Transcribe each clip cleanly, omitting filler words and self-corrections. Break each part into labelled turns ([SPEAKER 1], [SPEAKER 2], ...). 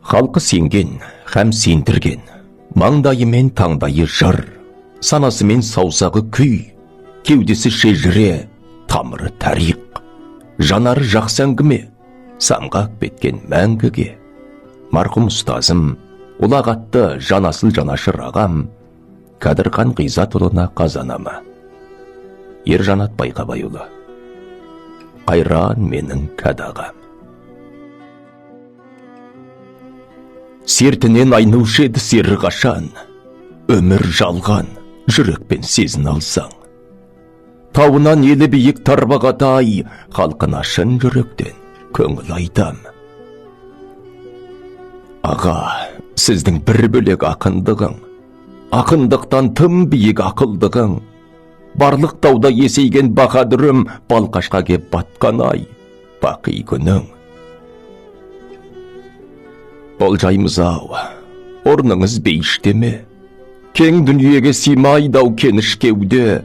[SPEAKER 1] Халқы сенген, һәм сендірген, маңдайы мен таңдайы жыр, санасы мен саусағы күй, кеудесі шежіре, тамыры тарих, жанары жақсы әңгіме, самғақ беткен мәңгіге. Марқұм ұстазым, ұлағатты жанасыл жанашыр ағам, Кәдірхан Ғизатұлына қазанама. Ержанат Байқабайұлы. Қайран менің кәдағам. Сертінен айнушы еді сері қашан, өмір жалған, жүрекпен сезін алсаң. Тауынан елі биік тарбағатай, халқына шын жүректен көңіл айтам. Аға, сіздің бір бөлек ақындығың, ақындықтан тым биік ақылдығың, барлық тауда есейген бақадырым, балқашқа кеп батқан ай, бақи күнің. Болжаймыз-ау, орныңыз бейіштеме, кең дүниеге симай дау кеніш кеуде,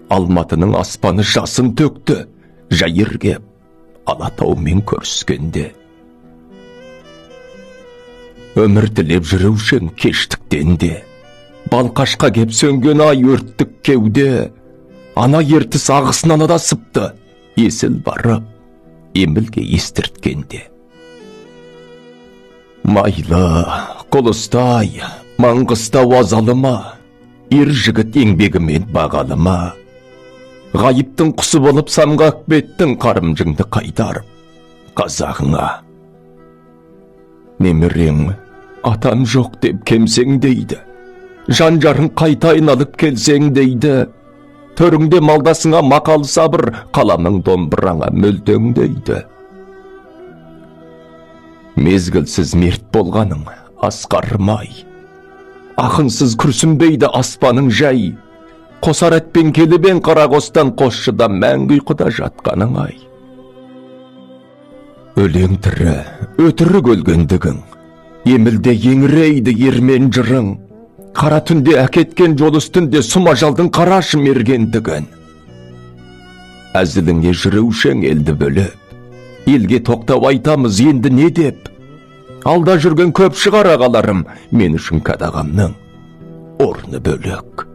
[SPEAKER 1] Алматының аспаны жасын төкті, жайыр кеп, Алатаумен көріскенде. Өмір тілеп жүрушің кештіктен де, Балқашқа кеп сөнген ай өрттік кеуде, ана ертіс ағысынан адасыпты, есіл барып, емілге естірткенде. Майлы, құлыстай, маңғыстау азалыма, ер жігіт еңбегімен бағалыма, ғайыптың құсы болып самғақ беттің қарымжыңды қайтарып, қазағыңа. Немерең, атан жоқ деп кемсең дейді, жан жарың қайтайын алып келсең дейді, төріңде малдасыңа мақал сабыр, қаламың домбыраңа мүлтең дейді. Мезгілсіз мерт болғаның асқармай, ақынсыз күрсінбейді аспаның жай, қосар әтпен келібен қарағостан қосшыда мәңгі ұйқыда жатқаның ай. Өлең тірі, өтірік өлгендігің, емілде еңірейді ермен жырың, қара түнде әкеткен жол үстінде сұм ажалдың қарашы мергендігін. Әзіліңе жүрушең елді бөліп, елге тоқтау айтамыз енді не деп, алда жүрген көп шығар ағаларым, мен үшін кәдағамның орны бөлек.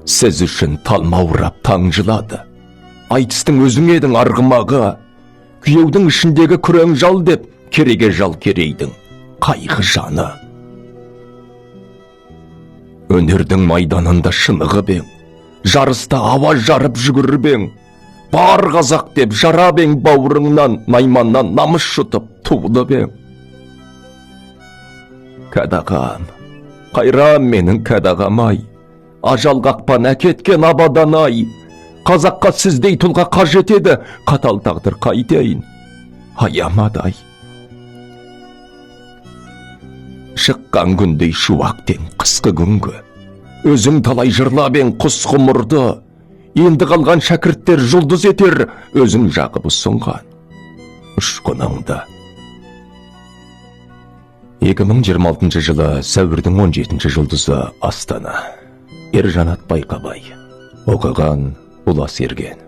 [SPEAKER 1] Сіз үшін талмаурап таң жылады, айтыстың өзің едің арғымағы, күйеудің ішіндегі күрең жал деп, кереге жал керейдің қайғы жаны. Өнердің майданында шынығып ең, жарыста ауа жарып жүгіріп ең, бар қазақ деп жарап ең бауырыңнан, найманнан намыс жұтып туылып ең. Кәдағам, қайран менің кәдағам-ай, ажал қақпан әкеткен абадан-ай, қазаққа сіздей тұлға қажет еді, қатал тағдыр қайтайын, аямадай. Шыққан күндей шуақтен қысқы күнгі, өзің талай жырлап ең құс ғұмырды, енді қалған шәкірттер жұлдыз етер, өзің жағып ұсынған ұшқыныңды. 2026 жылы сәуірдің 17 жұлдызы Астана. Ержанат Байқабай. Оқыған Ұлас Ерген.